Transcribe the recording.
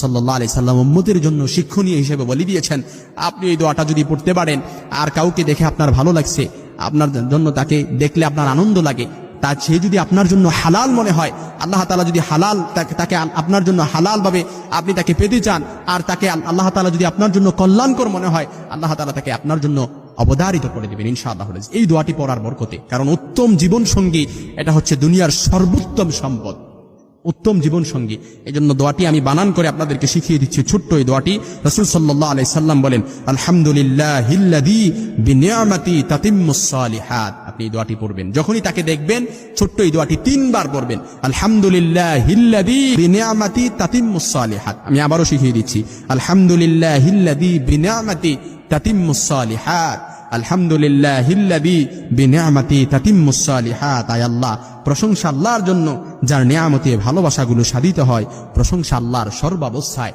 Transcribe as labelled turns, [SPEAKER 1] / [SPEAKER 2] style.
[SPEAKER 1] সাল্লাল্লাহু আলাইহি সাল্লাম উম্মতের জন্য শিক্ষণীয় হিসেবে বলে দিয়েছেন, আপনি এই দোয়াটা যদি পড়তে পারেন আর কাউকে দেখে আপনার ভালো লাগছে, আপনার জন্য তাকে দেখলে আপনার আনন্দ লাগে, তা সে যদি আপনার জন্য হালাল মনে হয়, আল্লাহ তাআলা যদি হালাল তাকে আপনার জন্য হালাল ভাবে আপনি তাকে পেতে চান, আর তাকে আল্লাহ তাআলা যদি আপনার জন্য কল্যাণকর মনে হয়, আল্লাহ তাআলা তাকে আপনার জন্য অবধারিত করে দিবেন ইনশাআল্লাহ। এই দোয়াটি পড়ার বরকতে, কারণ উত্তম জীবন সঙ্গী এটা হচ্ছে দুনিয়ার সর্বোত্তম সম্পদ, উত্তম জীবন সঙ্গী। এই জন্য দোয়াটি আমি বানান করে আপনাদেরকে শিখিয়ে দিচ্ছি। ছোট্ট এই দোয়াটি রাসূল সাল্লাল্লাহু আলাইহি সাল্লাম বলেন, আলহামদুলিল্লাহিল্লাযী বিনিআমাতি তাতিম্মুস সালিহাত। আপনি এই দোয়াটি পড়বেন, যখনই তাকে দেখবেন ছোট্ট এই দোয়াটি 3 বার পড়বেন, আলহামদুলিল্লাহিল্লাযী বিনিআমাতি তাতিম্মুস সালিহাত। আমি আবারও শিখিয়ে দিচ্ছি, আলহামদুলিল্লাহিল্লাযী বিনিআমাতি তাতিম্মুস সালিহাত, আলহামদুলিল্লাহিল্লাযী বিনিআমাতি তাতিম্মুস সালিহাত। আয় আল্লাহ, প্রশংসা আল্লাহর জন্য যার নিয়ামতে ভালোবাসাগুলো সাধিত হয়, প্রশংসা আল্লাহর সর্বাবস্থায়।